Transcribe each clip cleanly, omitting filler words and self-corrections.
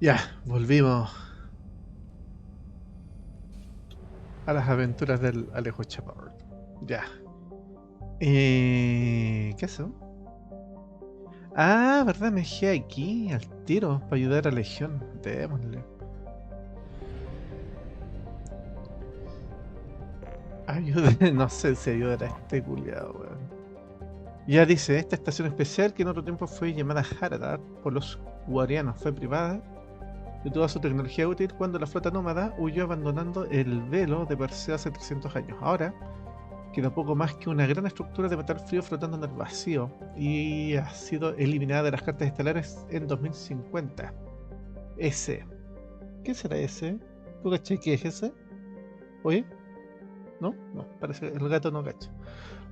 Ya, volvimos a las aventuras del Alejo Shepard. Ya. ¿Qué eso? Ah, ¿verdad? Me dejé aquí al tiro para ayudar a Legión. Démosle. Ayude, no sé si ayudar a este culiado, weón. Ya dice, esta estación especial que en otro tiempo fue llamada Haradar por los guarianos fue privada de toda su tecnología útil cuando la flota nómada huyó abandonando el velo de Perseo hace 300 años. Ahora queda poco más que una gran estructura de metal frío flotando en el vacío y ha sido eliminada de las cartas estelares en 2050. Ese. ¿Qué será ese? ¿Tú caché qué es ese? ¿Oye? ¿No? No, parece que el gato no cacha.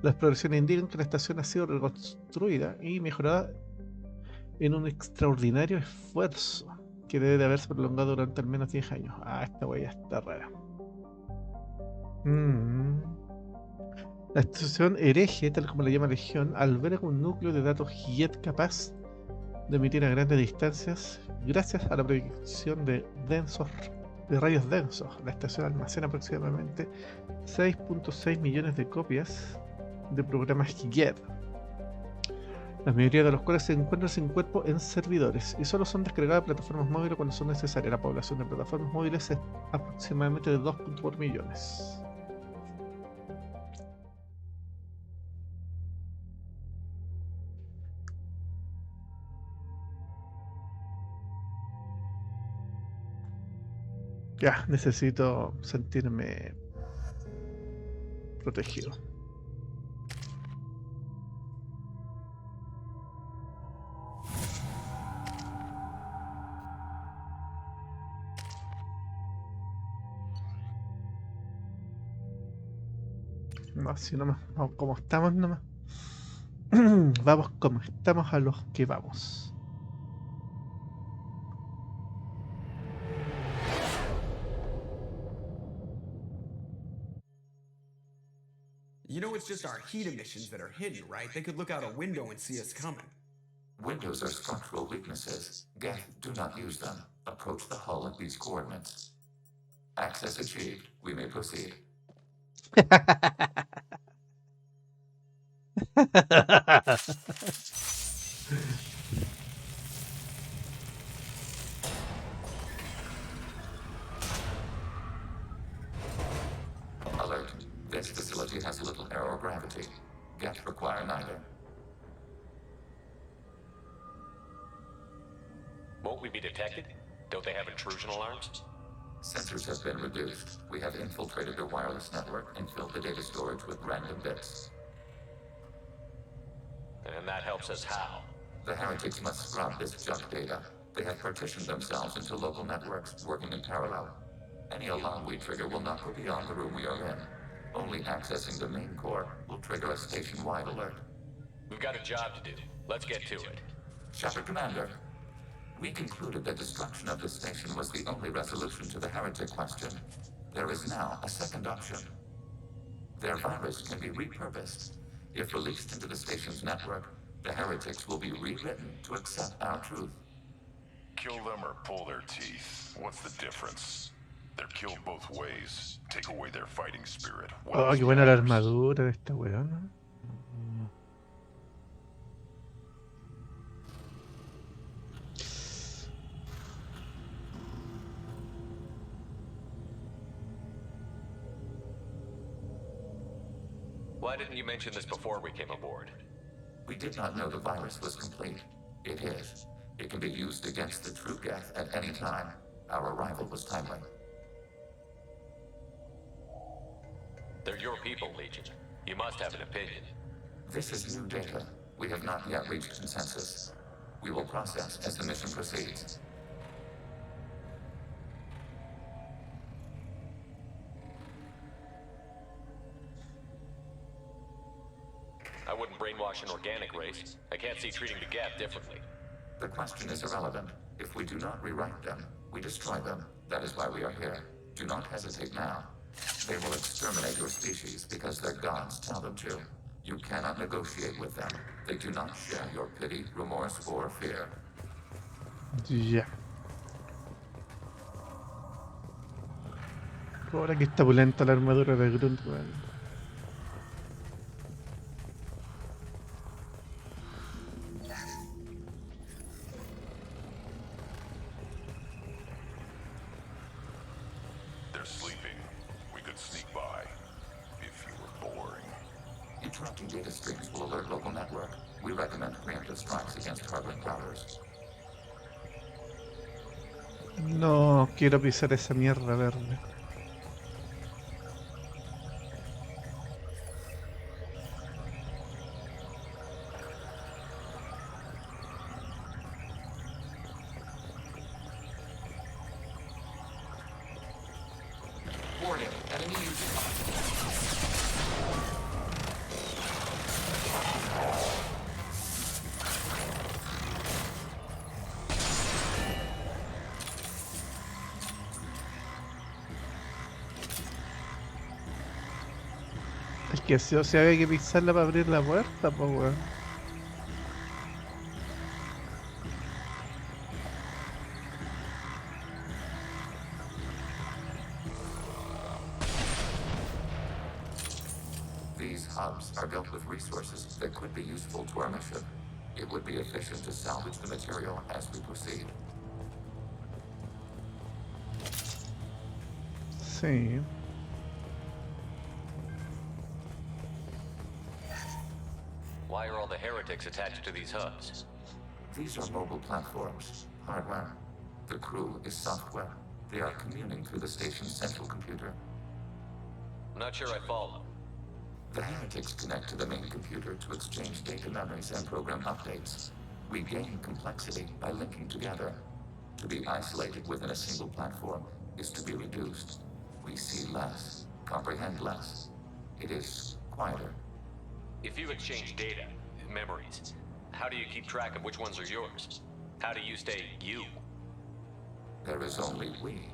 Las progresiones indican que la estación ha sido reconstruida y mejorada en un extraordinario esfuerzo que debe de haberse prolongado durante al menos 10 años. Ah, esta wea está rara. Mm. La estación hereje, tal como la llama Legión, alberga un núcleo de datos Geth capaz de emitir a grandes distancias gracias a la proyección de rayos densos. La estación almacena aproximadamente 6.6 millones de copias de programas Geth, la mayoría de los cuales se encuentran sin cuerpo en servidores y solo son descargadas de plataformas móviles cuando son necesarias. La población de plataformas móviles es aproximadamente de 2.4 millones. Ya, necesito sentirme protegido. No, así nomás, vamos como estamos nomás. Vamos como estamos a los que vamos. You know it's just our heat emissions that are hidden, right? They could look out a window and see us coming. Windows are structural weaknesses. Geth, do not use them. Approach the hull at these coordinates. Access achieved. We may proceed. Alert. This facility has little aerogravity. Geth require neither. Won't we be detected? Don't they have intrusion alarms? Sensors have been reduced. We have infiltrated their wireless network and filled the data storage with random bits. And that helps us how? The heretics must scrub this junk data. They have partitioned themselves into local networks, working in parallel. Any alarm we trigger will not go beyond the room we are in. Only accessing the main core will trigger a station-wide alert. We've got a job to do. Let's get to it. Shepard, Commander. We concluded that destruction of the station was the only resolution to the heretic question. There is now a second option. Their virus can be repurposed. If released into the station's network, the heretics will be rewritten to accept our truth. Kill them or pull their teeth. What's the difference? They're killed both ways. Take away their fighting spirit. What Oh, else qué buena la matters? armadura de esta weón. Why didn't you mention this before we came aboard? We did not know the virus was complete. It is. It can be used against the true Geth at any time. Our arrival was timely. They're your people, Legion. You must have an opinion. This is new data. We have not yet reached consensus. We will process as the mission proceeds. I wouldn't brainwash an organic race. I can't see treating the Geth differently. The question is irrelevant. If we do not rewrite them, we destroy them. That is why we are here. Do not hesitate now. They will exterminate your species because their gods tell them to. You cannot negotiate with them. They do not share your pity, remorse, or fear. Ya. Ahora que está pulenta la armadura de Grunt, weón. They're sleeping. We could sneak by. If you were boring. Interrupting data streams will alert local network. We recommend preemptive strikes against harboring routers. No quiero pisar esa mierda verde. Warning, enemy using Es que sí o sea había que pisarla para abrir la puerta, pues weón. These hubs are built with resources that could be useful to our mission. It would be efficient to salvage the material as we proceed. Sí. Why are all the heretics attached to these hubs? These are mobile platforms, hardware. The crew is software. They are communing through the station's central computer. I'm not sure I follow. The heretics connect to the main computer to exchange data memories and program updates. We gain complexity by linking together. To be isolated within a single platform is to be reduced. We see less, comprehend less. It is quieter. If you exchange data, memories, how do you keep track of which ones are yours? How do you stay you? There is only we.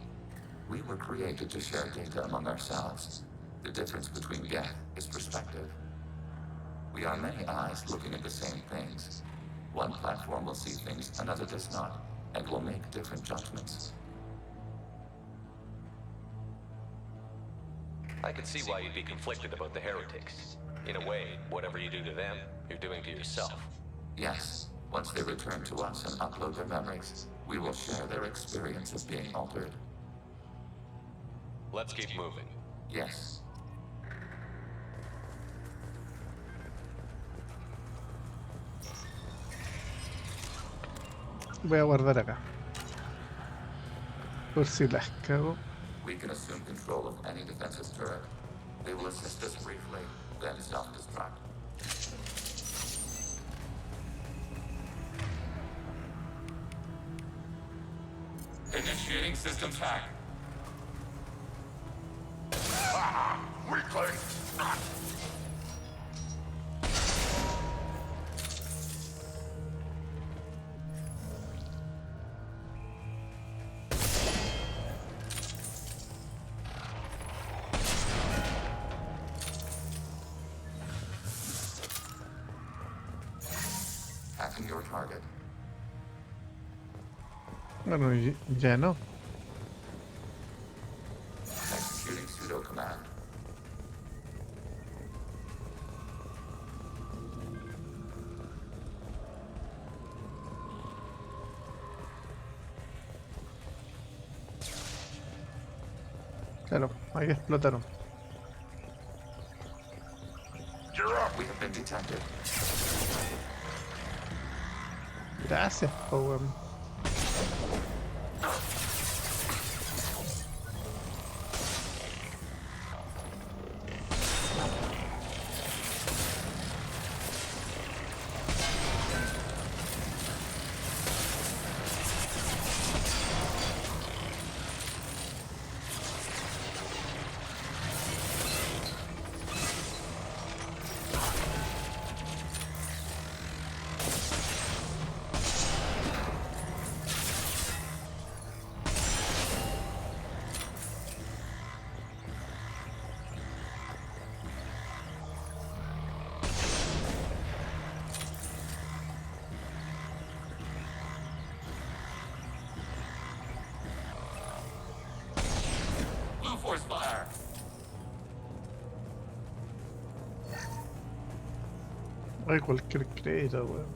We were created to share data among ourselves. The difference between Geth is perspective. We are many eyes looking at the same things. One platform will see things another does not, and will make different judgments. I can see why you'd be conflicted about the heretics. In a way, whatever you do to them, you're doing to yourself. Yes, once they return to us and upload their memories, we will share their experience of being altered. Let's keep moving. Yes. Voy a guardar acá. Por si las cago. We can assume control of any defensive turret. They will assist us briefly, then self-destruct. Initiating systems hack. Weakling! Hacking your target. Bueno, ya no. Executing pseudo command. Claro, ahí explotaron. You're up! We have been detected. Gracias, po, weón. Force fire. Ay, cualquier crédito, weón.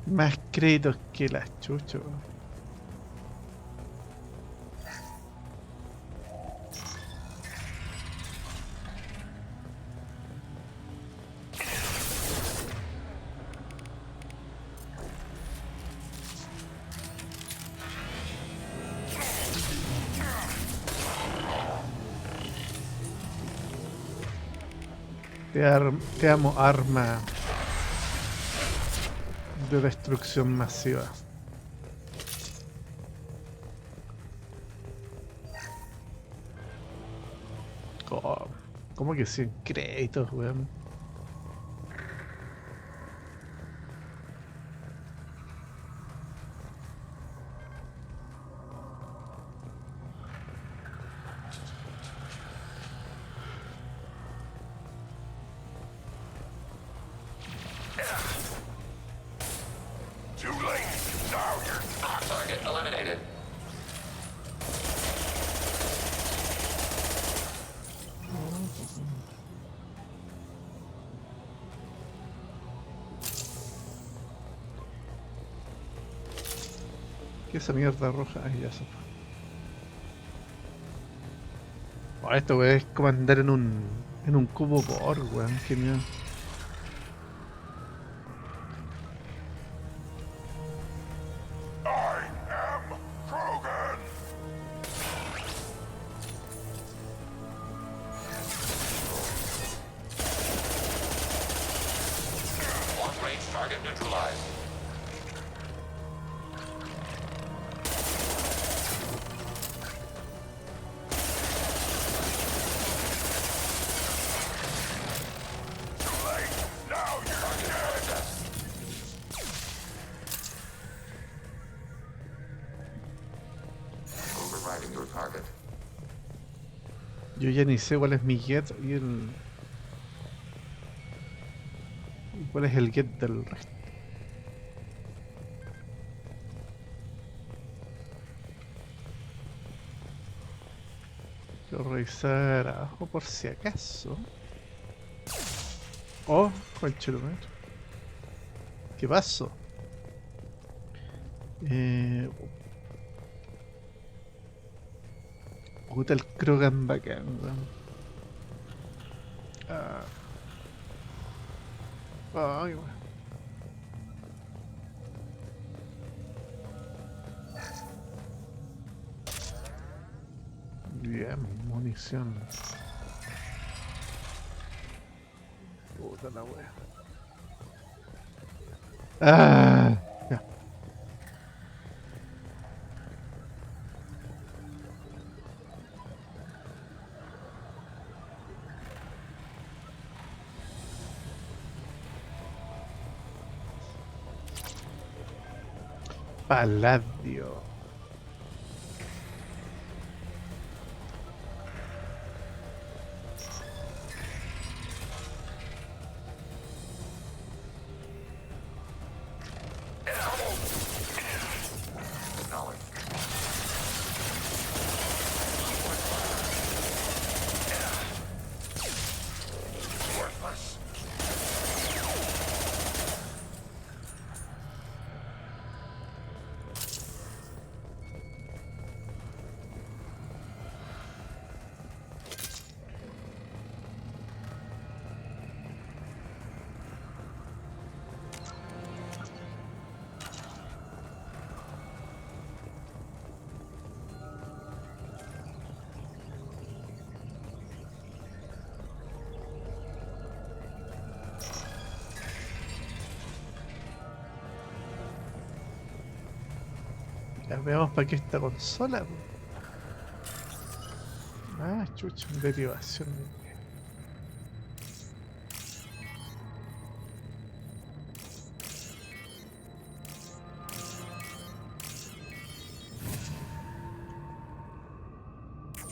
Más créditos que las chuchas, weón. Te amo, arma de destrucción masiva. Oh, ¿cómo que 100 créditos, weón? Too late. Now you're Target eliminated. ¿Qué es esa mierda roja? Ay, ya se fue. Oh, esto, weón, es como andar en un cubo por, weón, qué miedo. I am Krogan. Long-range target neutralized. Too late. Now you're dead. Overriding your target. Yo ya ni sé cuál es mi Geth y cuál es el Geth del resto. Quiero revisar abajo por si acaso. Oh, conchetumare. ¿Qué pasó? Puta el Krogan bacán, weón. Ay, weón. Bien, munición. Puta la wea. Ya. Paladio. Acknowledged. Worthless. Ya veamos para qué esta consola, po. Ah, chucha, derivación.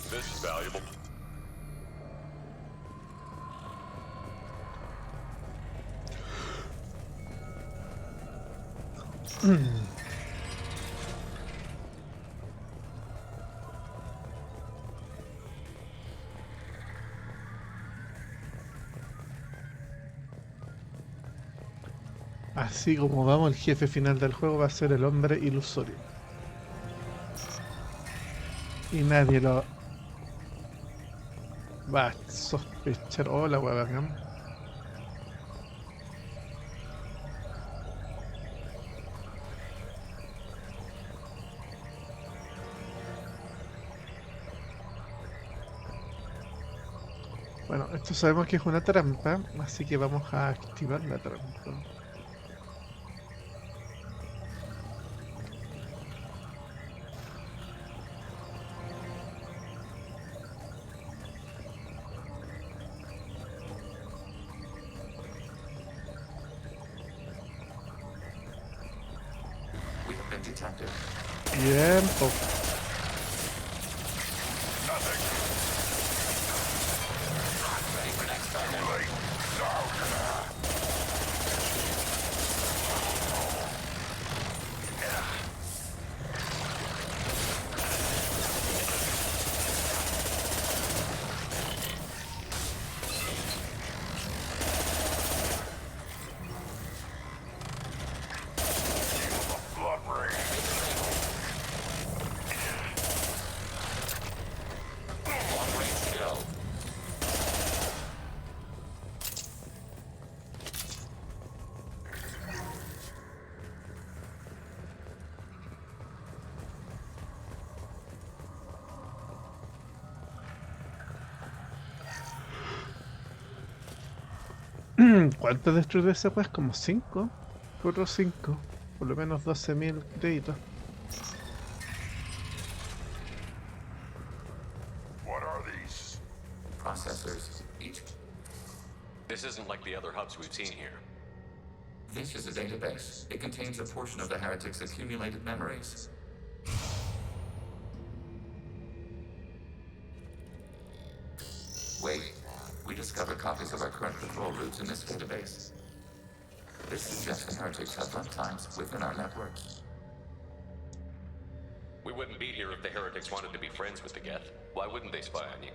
This is valuable. Así como vamos, el jefe final del juego va a ser el hombre ilusorio. Y nadie lo va a sospechar. Hola, weón. Bueno, esto sabemos que es una trampa, así que vamos a activar la trampa. We have been detected. Tiempo. Ready for next target. Long range kill. ¿Cuánto destruyó ese pues? Como 5. 4 o 5. Por lo menos 12.000 créditos. What are these? Processors. Each. This isn't like the other hubs we've seen here. This is a database. It contains a portion of the heretic's accumulated memories. Wait. We discovered copies of our current patrol routes in this database. This suggests the heretics have runtimes within our networks. We wouldn't be here if the heretics wanted to be friends with the Geth. Why wouldn't they spy on you?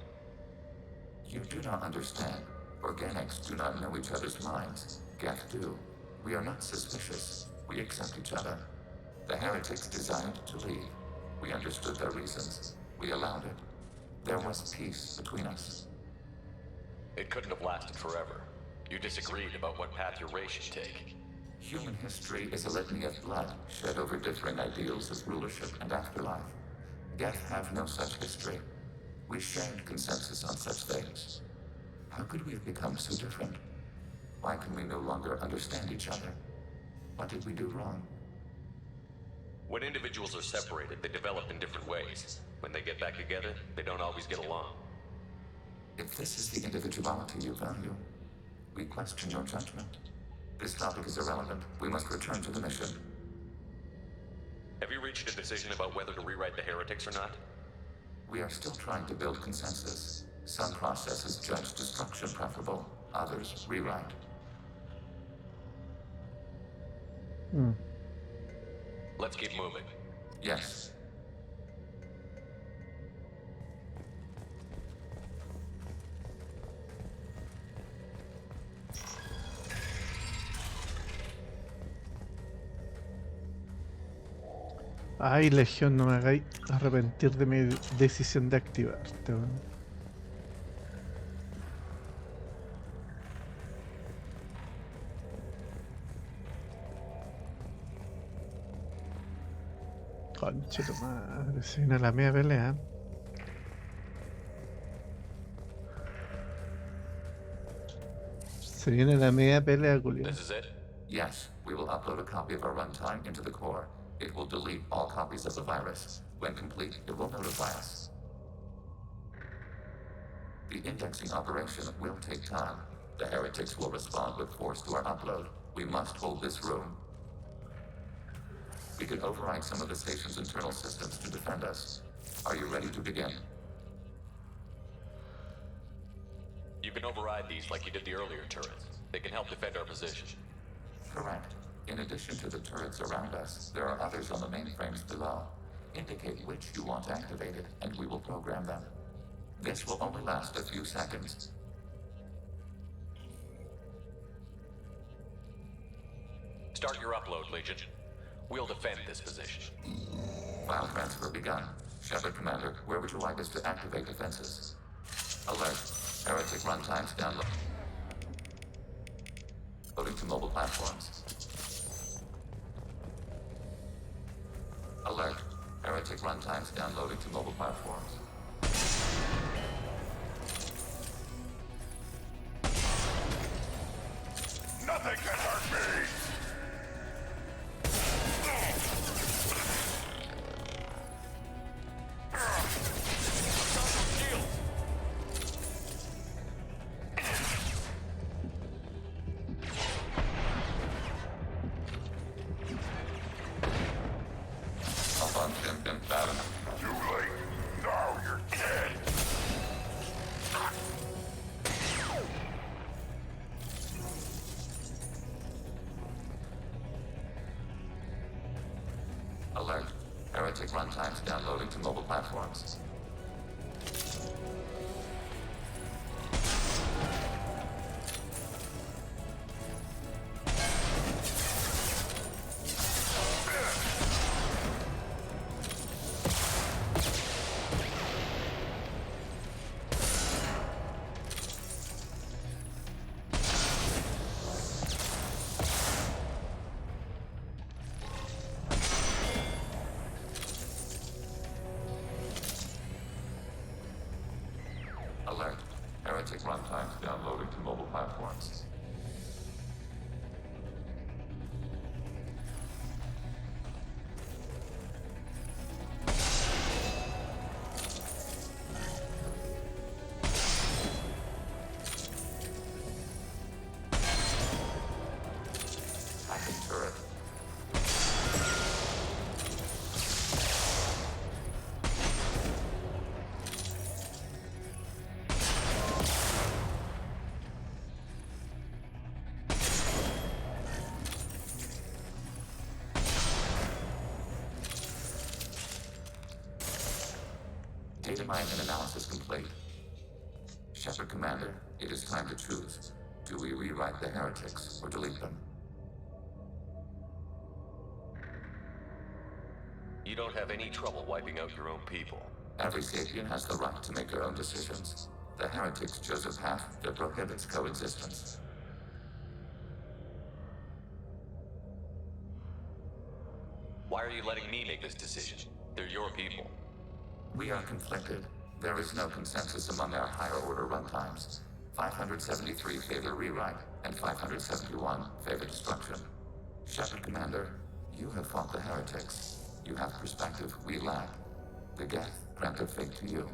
You do not understand. Organics do not know each other's minds. Geth do. We are not suspicious. We accept each other. The heretics desired to leave. We understood their reasons. We allowed it. There was peace between us. It couldn't have lasted forever. You disagreed about what path your race should take. Human history is a litany of blood shed over differing ideals of rulership and afterlife. Geth have no such history. We shared consensus on such things. How could we have become so different? Why can we no longer understand each other? What did we do wrong? When individuals are separated, they develop in different ways. When they get back together, they don't always get along. If this is the individuality you value, we question your judgment. This topic is irrelevant. We must return to the mission. Have you reached a decision about whether to rewrite the heretics or not? We are still trying to build consensus. Some processes judge destruction preferable, others rewrite. Let's keep moving. Yes. Ay, Legión, no me hagáis arrepentir de mi decisión de activarte, weón. Concha tu madre, se viene la media pelea. Se viene la media pelea, culiao. This is it? Yes, we will upload a copy of our runtime into the core. It will delete all copies of the virus. When complete, it will notify us. The indexing operation will take time. The heretics will respond with force to our upload. We must hold this room. We can override some of the station's internal systems to defend us. Are you ready to begin? You can override these like you did the earlier turrets. They can help defend our position. Correct. In addition to the turrets around us, there are others on the mainframes below. Indicate which you want activated, and we will program them. This will only last a few seconds. Start your upload, Legion. We'll defend this position. File transfer begun. Shepard Commander, where would you like us to activate defenses? Alert. Heretic runtimes download. Loading to mobile platforms. Alert. Heretic runtimes downloading to mobile platforms. Nothing can hurt me! Too late. Now you're dead. Alert. Heretic runtimes downloading to mobile platforms. Alert. Heretic runtimes downloading to mobile platforms. Hacking turret. Data mine and analysis complete. Shepard Commander, it is time to choose. Do we rewrite the heretics or delete them? You don't have any trouble wiping out your own people. Every sapient has the right to make their own decisions. The heretics chose a path that prohibits coexistence. Why are you letting me make this decision? They're your people. We are conflicted. There is no consensus among our higher order runtimes. 573 favor rewrite, and 571 favor destruction. Shepard Commander, you have fought the heretics. You have perspective we lack. The Geth grant their fate to you.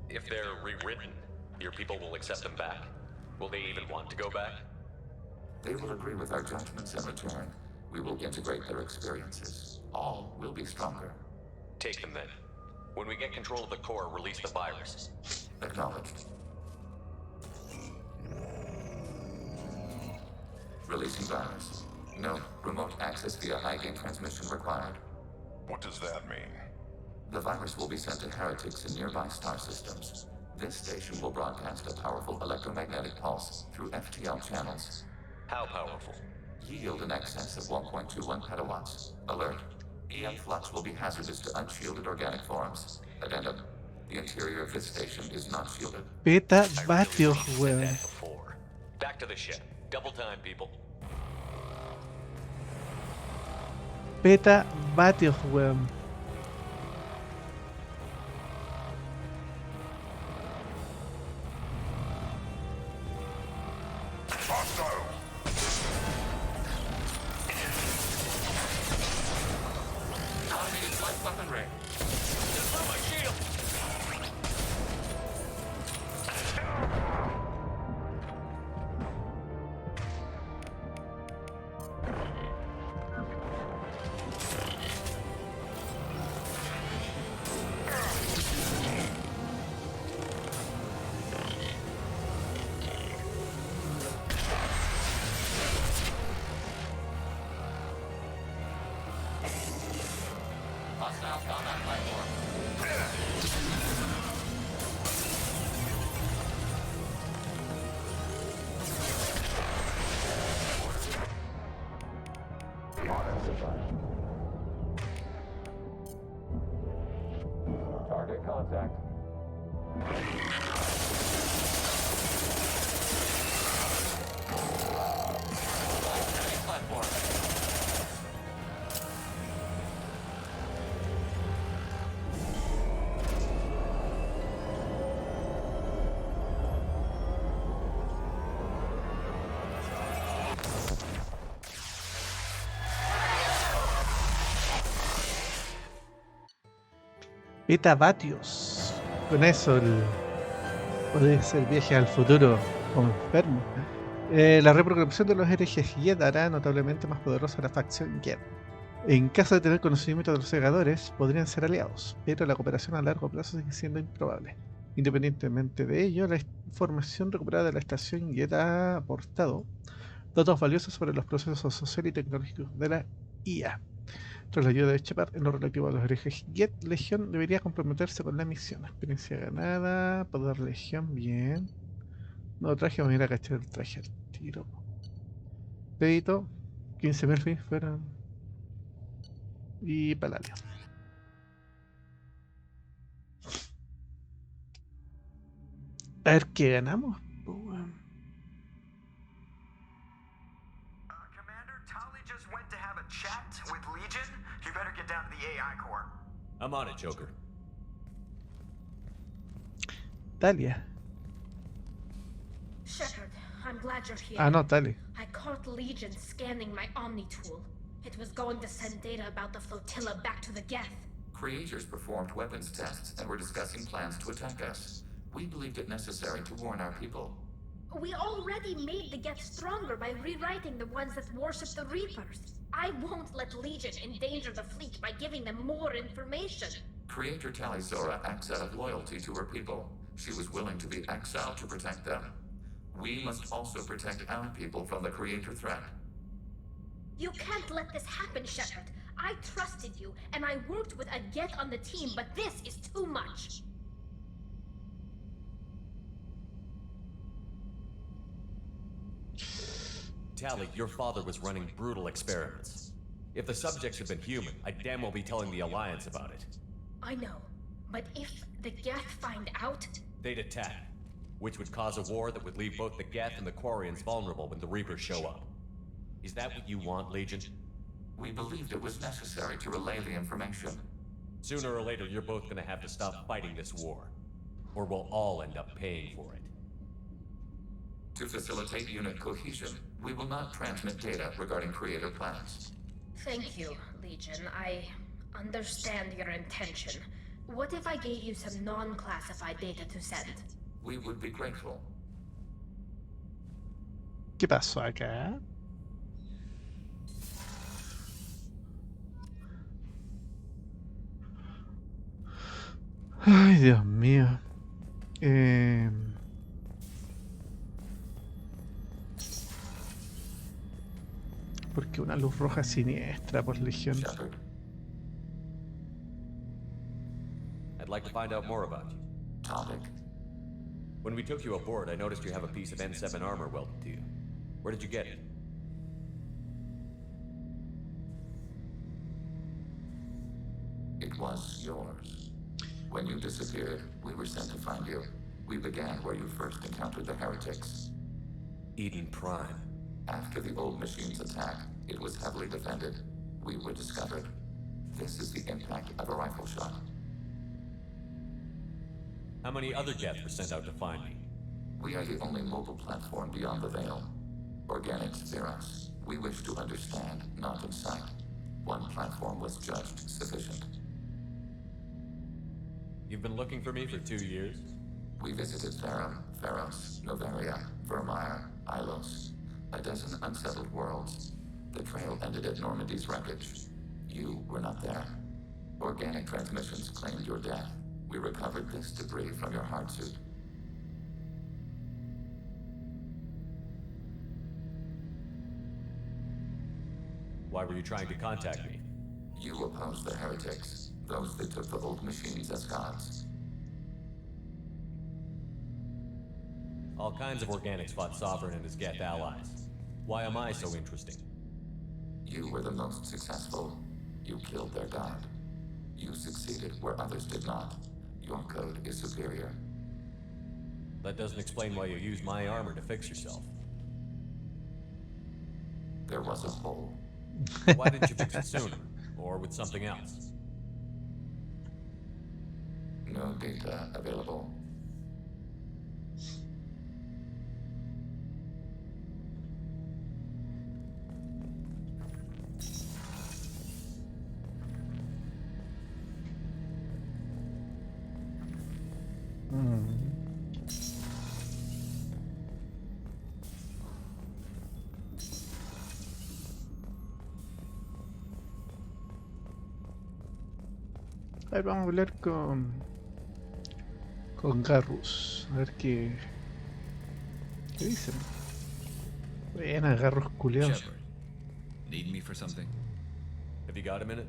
If they're rewritten, your people will accept them back. Will they even want to go back? They will agree with our judgments in return. We will integrate their experiences. All will be stronger. Take them then. When we get control of the core, release the virus. Acknowledged. Releasing virus. No remote access via high-gain transmission required. What does that mean? The virus will be sent to heretics in nearby star systems. This station will broadcast a powerful electromagnetic pulse through FTL channels. How powerful? Yield in excess of 1.21 petawatts. Alert. EM flux will be hazardous to unshielded organic forms. Addendum. The interior of this station is not shielded. Peta I really vatios, said weón. that before. Back to the ship. Double time, people. Peta vatios, weón. Hostile! Automated light weaponry. Through my shield! Hostile combat platform. Target contact. Platform. Petavatios. Con eso puede ser viaje al futuro como enfermo. La reprogramación de los herejes Geth hará notablemente más poderosa la facción Geth. En caso de tener conocimiento de los segadores, podrían ser aliados, pero la cooperación a largo plazo sigue siendo improbable. Independientemente de ello, la información recuperada de la estación Geth ha aportado datos valiosos sobre los procesos sociales y tecnológicos de la IA. Tras la ayuda de Shepard en lo relativo a los herejes Geth, Legión debería comprometerse con la misión. Experiencia ganada, poder Legión, bien. No traje, vamos a ir a cachar el traje al tiro. Crédito, 15.000 fees fueron. Y paladio. A ver qué ganamos. Commander, Tali just went to have a chat with Legion. You better get down to the AI core. I'm on it, Joker. Talia. Shepard, I'm glad you're here. Ah, no, Talia. I caught Legion scanning my Omni tool. It was going to send data about the flotilla back to the Geth. Creators performed weapons tests and were discussing plans to attack us. We believed it necessary to warn our people. We already made the Geth stronger by rewriting the ones that worship the Reapers. I won't let Legion endanger the fleet by giving them more information. Creator Talizora acts out of loyalty to her people. She was willing to be exiled to protect them. We must also protect our people from the Creator threat. You can't let this happen, Shepard. I trusted you, and I worked with a Geth on the team, but this is too much. Tali, your father was running brutal experiments. If the subjects had been human, I'd damn well be telling the Alliance about it. I know, but if the Geth find out... They'd attack, which would cause a war that would leave both the Geth and the Quarians vulnerable when the Reapers show up. Is that what you want, Legion? We believed it was necessary to relay the information. Sooner or later, you're both gonna have to stop fighting this war. Or we'll all end up paying for it. To facilitate unit cohesion, we will not transmit data regarding Creator plans. Thank you, Legion. I understand your intention. What if I gave you some non-classified data to send? We would be grateful. ¿Qué pasó acá? Ay, Dios mío. Porque una luz roja siniestra por Legión. Shepard, I'd like to find out more about you. topic. When we took you aboard, I noticed you have a piece of N7 armor welded to you. Where did you get it? It was yours. When you disappeared, we were sent to find you. We began where you first encountered the heretics. Eden Prime. After the old machine's attack, it was heavily defended. We were discovered. This is the impact of a rifle shot. How many other Geth were sent out to find me? We are the only mobile platform beyond the veil. Organics fear us. We wish to understand, not incite. One platform was judged sufficient. You've been looking for me for 2 years? We visited Ferrum, Pharos, Novaria, Vermeer, Ilos. A dozen unsettled worlds. The trail ended at Normandy's wreckage. You were not there. Organic transmissions claimed your death. We recovered this debris from your hard suit. Why were you trying to contact me? You opposed the heretics, those that took the old machines as gods. All kinds of organics fought Sovereign and his Geth allies. Why am I so interesting? You were the most successful. You killed their god. You succeeded where others did not. Your code is superior. That doesn't explain why you used my armor to fix yourself. There was a hole. Why didn't you fix it sooner? Or with something else? No data available. A ver, vamos a hablar con Garrus. A ver qué dicen. Buena, Garrus culeados. Shepard, need me for something? Have you got a minute?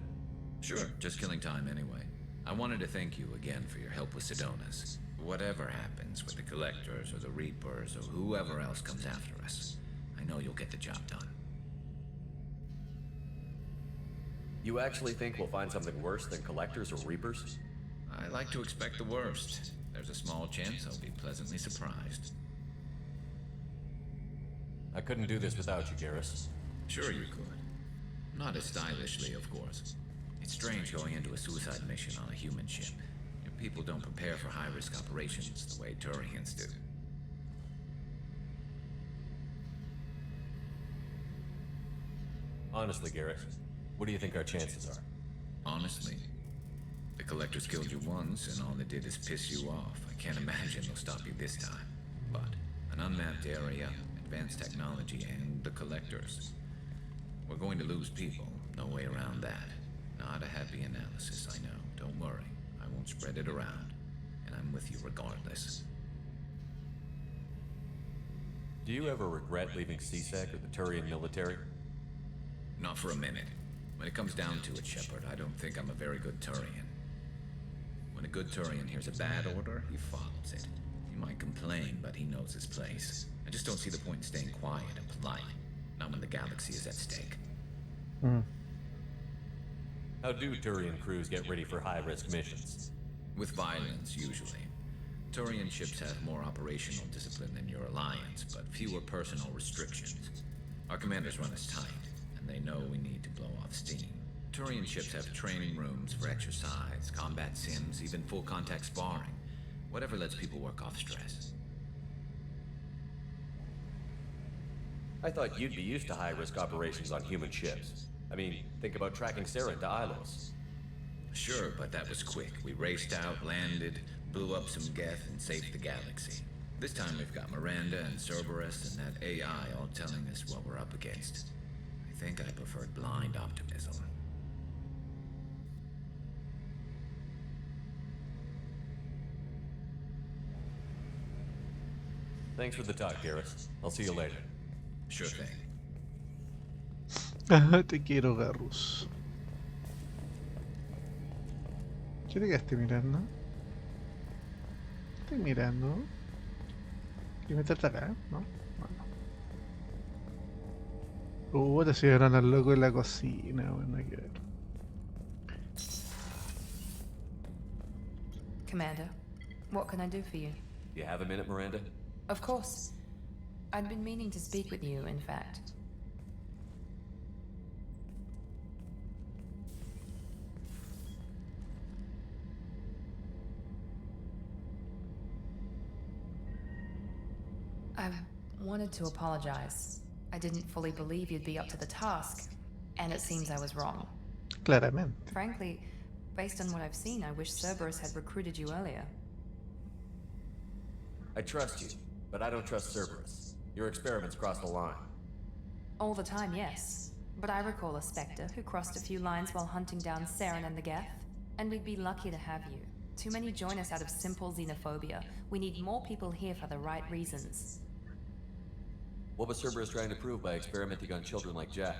Sure, just killing time anyway. I wanted to thank you again for your help with Sidonis. Whatever happens with the Collectors or the Reapers or whoever else comes after us, I know you'll get the job done. You actually think we'll find something worse than Collectors or Reapers? I like to expect the worst. There's a small chance I'll be pleasantly surprised. I couldn't do this without you, Garrus. Sure you could. Not as stylishly, of course. It's strange going into a suicide mission on a human ship. Your people don't prepare for high-risk operations the way Turians do. Honestly, Garrus, what do you think our chances are? Honestly, the Collectors killed you once, and all they did is piss you off. I can't imagine they'll stop you this time. But an unmapped area, advanced technology, and the Collectors. We're going to lose people. No way around that. Not a happy analysis, I know. Don't worry. I won't spread it around. And I'm with you regardless. Do you ever regret leaving CSEC or the Turian military? Not for a minute. When it comes down to it, Shepard, I don't think I'm a very good Turian. When a good Turian hears a bad order, he follows it. He might complain, but he knows his place. I just don't see the point in staying quiet and polite. Not when the galaxy is at stake. How do Turian crews get ready for high-risk missions? With violence, usually. Turian ships have more operational discipline than your alliance, but fewer personal restrictions. Our commanders run us tight, and they know we need to blow off steam. Turian ships have training rooms for exercise, combat sims, even full-contact sparring. Whatever lets people work off stress. I thought you'd be used to high-risk operations on human ships. I mean, think about tracking Saren to Ilos. Sure, but that was quick. We raced out, landed, blew up some Geth, and saved the galaxy. This time we've got Miranda and Cerberus and that AI all telling us what we're up against. I think I preferred blind optimism. Thanks for the talk, Garrus. I'll see you later. Sure thing. Te quiero, Garrus. ¿Qué te quedaste mirando? Estoy mirando. ¿Quieres meterte acá? ¿No? Bueno. Te llegaron al loco de la cocina, bueno, hay que ver. Commander, what can I do for you? You have a minute, Miranda? Of course. I'd been meaning to speak with you, in fact. I wanted to apologize. I didn't fully believe you'd be up to the task, and it seems I was wrong. Claramente. Frankly, based on what I've seen, I wish Cerberus had recruited you earlier. I trust you, but I don't trust Cerberus. Your experiments crossed the line. All the time, yes. But I recall a Spectre who crossed a few lines while hunting down Saren and the Geth, and we'd be lucky to have you. Too many join us out of simple xenophobia. We need more people here for the right reasons. What was Cerberus trying to prove by experimenting on children like Jack?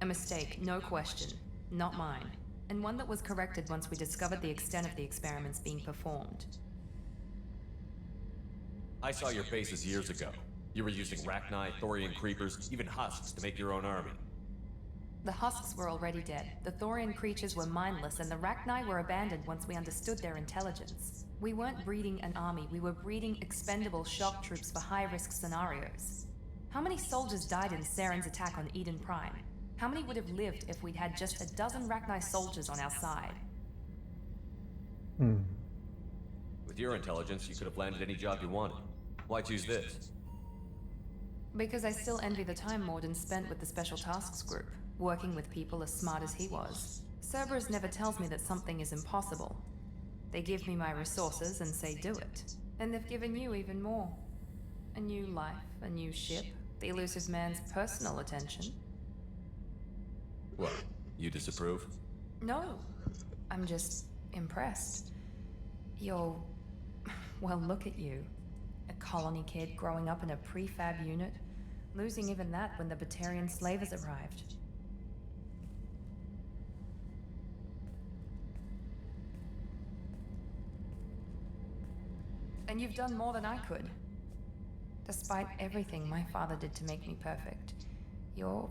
A mistake, no question. Not mine. And one that was corrected once we discovered the extent of the experiments being performed. I saw your bases years ago. You were using Rachni, Thorian creepers, even husks to make your own army. The husks were already dead, the Thorian creatures were mindless, and the Rachni were abandoned once we understood their intelligence. We weren't breeding an army, we were breeding expendable shock troops for high-risk scenarios. How many soldiers died in Saren's attack on Eden Prime? How many would have lived if we'd had just a dozen Rachni soldiers on our side? With your intelligence, you could have landed any job you wanted. Why choose this? Because I still envy the time Morden spent with the Special Tasks Group, working with people as smart as he was. Cerberus never tells me that something is impossible. They give me my resources and say do it. And they've given you even more. A new life, a new ship, the elusive man's personal attention. What, you disapprove? No, I'm just impressed. You're... well, look at you. A colony kid growing up in a prefab unit, losing even that when the Batarian slavers arrived. And you've done more than I could. Despite everything my father did to make me perfect, you're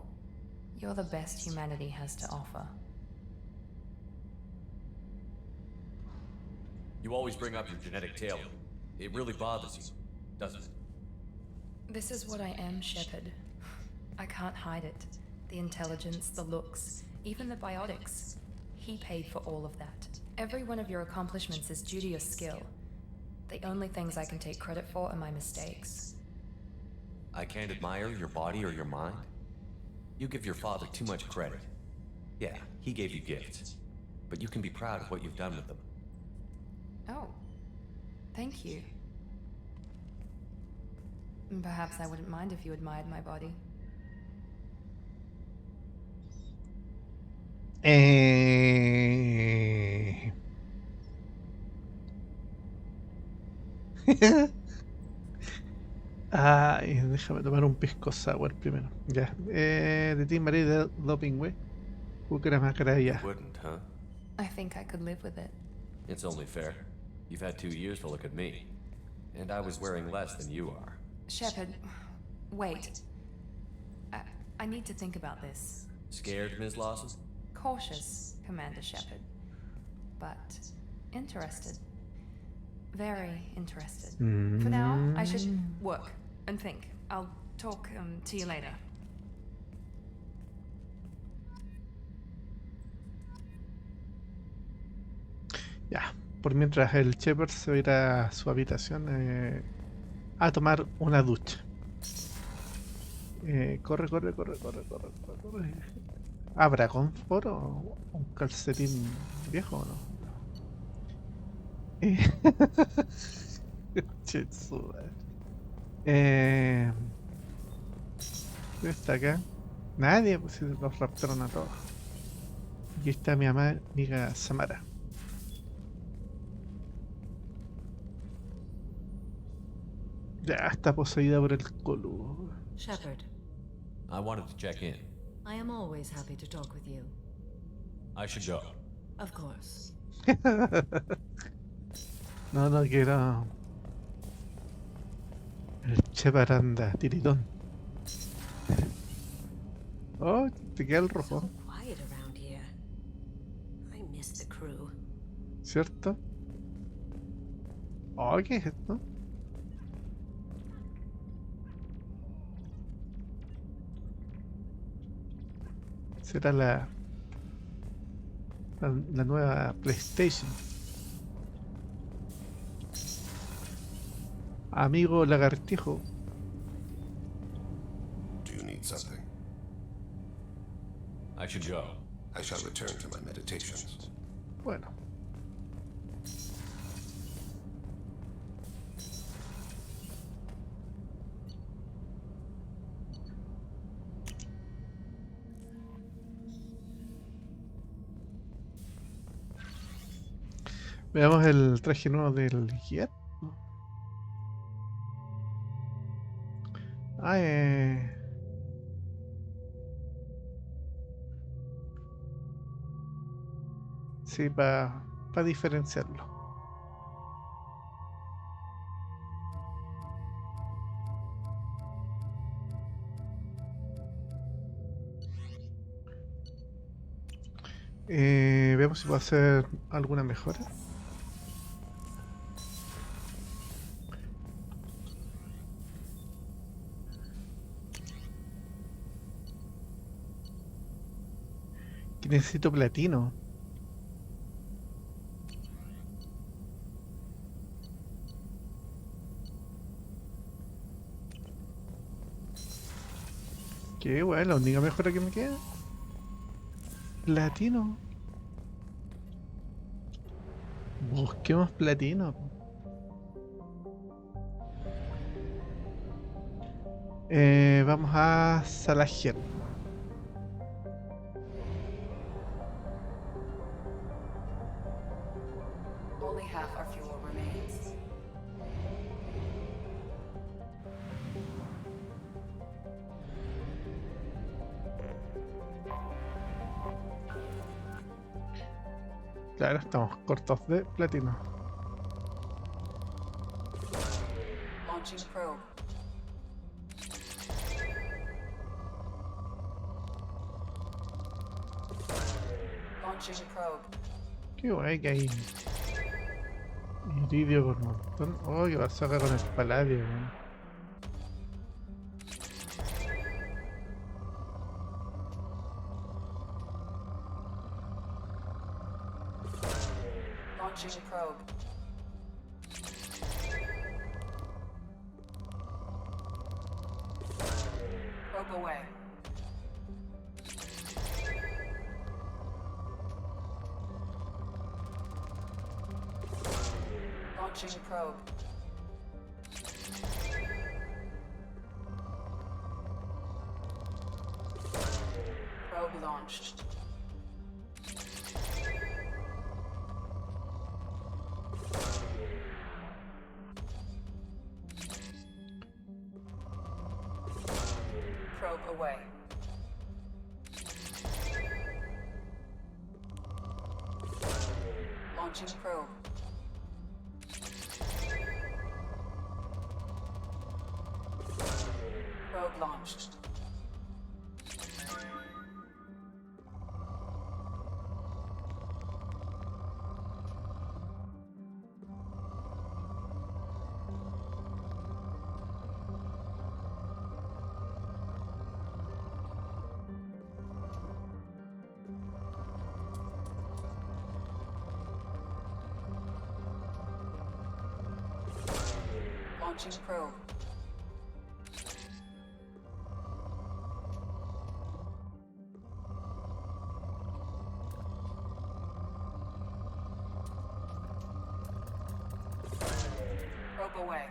the best humanity has to offer. You always bring up your genetic tailoring. It really bothers you, doesn't it? This is what I am, Shepard. I can't hide it. The intelligence, the looks, even the biotics. He paid for all of that. Every one of your accomplishments is due to your skill. The only things I can take credit for are my mistakes. I can't admire your body or your mind? You give your father too much credit. Yeah, he gave you gifts. But you can be proud of what you've done with them. Oh. Thank you. Perhaps I wouldn't mind if you admired my body. Ay, déjame tomar un pisco sour primero. Ya. De Team Marie Doping, güey. Era más cara ya. Wouldn't, huh? I think I could live with it. It's only fair. You've had 2 years to look at me. And I was wearing less than you are. Shepard, wait. I need to think about this. Scared, Ms. Lawson? Cautious, Commander Shepard. But interested. Very interested. For now, I should work and think. I'll talk to you later. Ya. Por mientras el Shepard se va a ir a su habitación a tomar una ducha. Corre. ¿Habrá confort o un calcetín viejo o no? Chetsu. ¿Quién está acá? Nadie, pues los raptaron a todos. Aquí está mi amiga Samara. Ya está poseída por el coludo. Shepard, I wanted to check in. I am always happy to talk with you. I should go. Of course. No quiero. El Shepard anda tiritón. Oh, te queda el rojo. So quiet around here. I miss the crew. ¿Cierto? Oh, ¿qué es esto? Será la nueva PlayStation. Amigo lagartijo. Do you need something? I should go. I shall return to my meditations. Bueno. Veamos el traje nuevo del Geth. Sí, para diferenciarlo. Veamos si puedo hacer alguna mejora. Que necesito platino. Qué bueno, la única mejora que me queda. Platino. Busquemos platino. Vamos a Salajer. Only half our fuel remains. Claro, estamos cortos de platino. Launching probe. Launching probe. Qué guay que hay iridio por montón. Oh, que pasó acá con el paladio, weón. Launching probe. Probe away. Launching probe. Probe launched. Probe away. Launching probe. Probe launched. Launching probe. Probe away.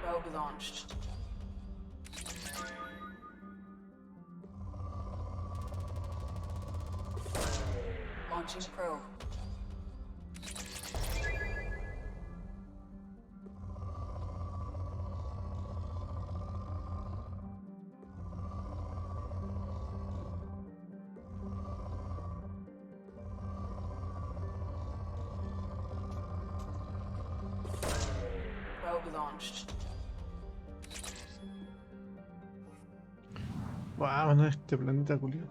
Probe launched. Launching probe. Probe launched. Wow, no, este planeta culiao.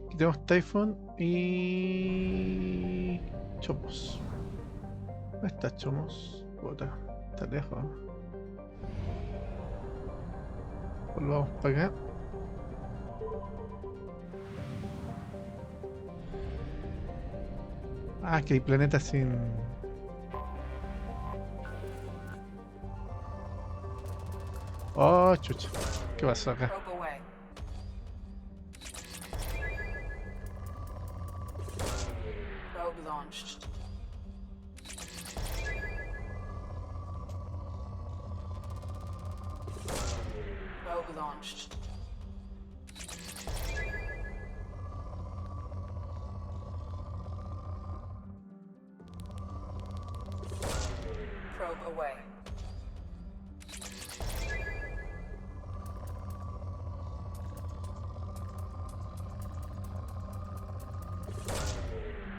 Aquí tenemos Typhon y Chomos. ¿Dónde está Chomos? Puta, está lejos. Volvamos para acá. Ah, que hay planetas sin... Oh, chucha. ¿Qué pasó acá? Probe away. Probe launched. Probe launched. Probe away.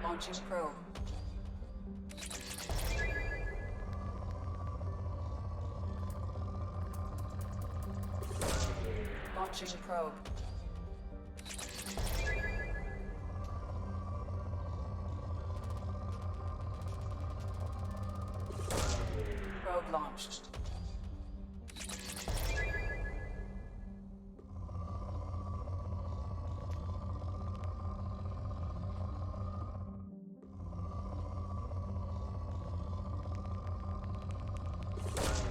Launching probe. Launching probe. Probe launched.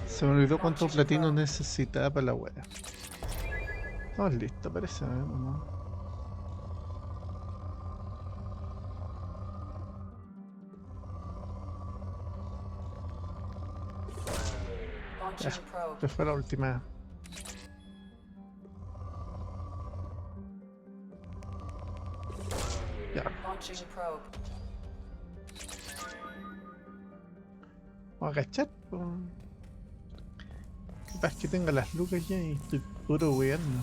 Se me olvidó cuánto platino necesitaba para la wea. Estamos listos, parece, ¿no? Ya, esta fue la última. Ya. Vamos a agachar. Capaz que tenga las lucas ya y estoy puro weando.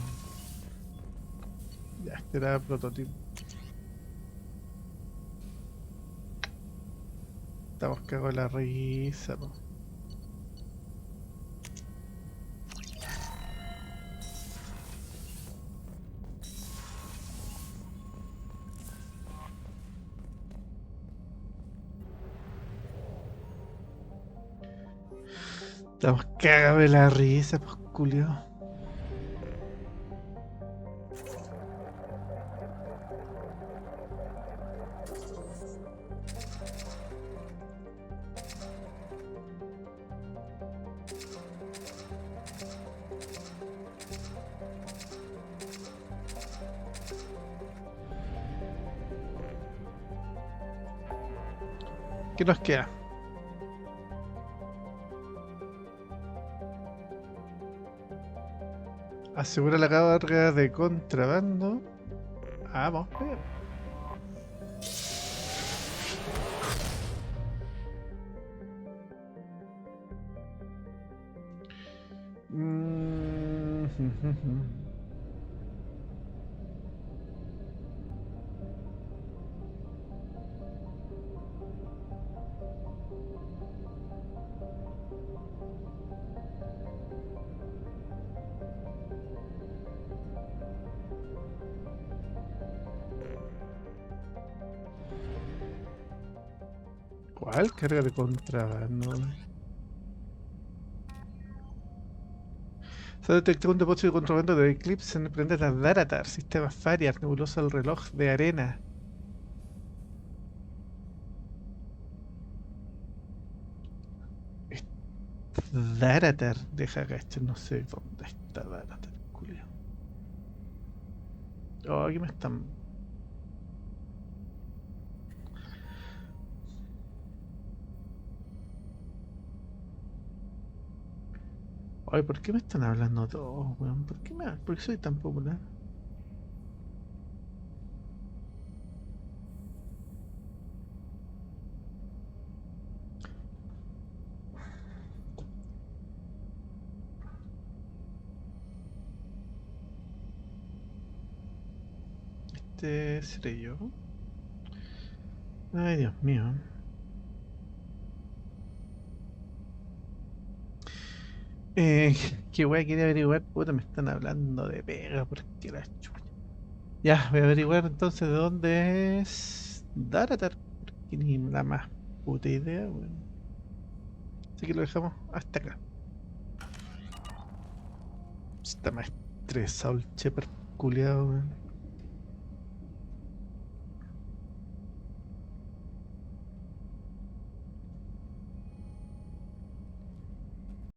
Ya, este era el prototipo. Estamos cagados de la risa, po. Estamos cagados de la risa, pues culio. ¿Qué nos queda? Asegura la carga de contrabando. Ah, vamos a ver. ¿Cuál carga de contrabando? Se ha detectado un depósito de contrabando de Eclipse en el planeta Daratar, sistema Fariar, nebulosa del reloj de arena. Daratar, deja gacho, no sé dónde está Daratar, culio. Oh, aquí me están. Ay, ¿por qué me están hablando todos, weón? ¿Por qué soy tan popular? Este seré yo. Ay, Dios mío. Qué wea quería averiguar. Puta, me están hablando de pega, porque la chucha. Ya, voy a averiguar entonces de dónde es Daratar, porque ni la más puta idea, weón. Así que lo dejamos hasta acá. Está más estresado el Shepard culiado, weón.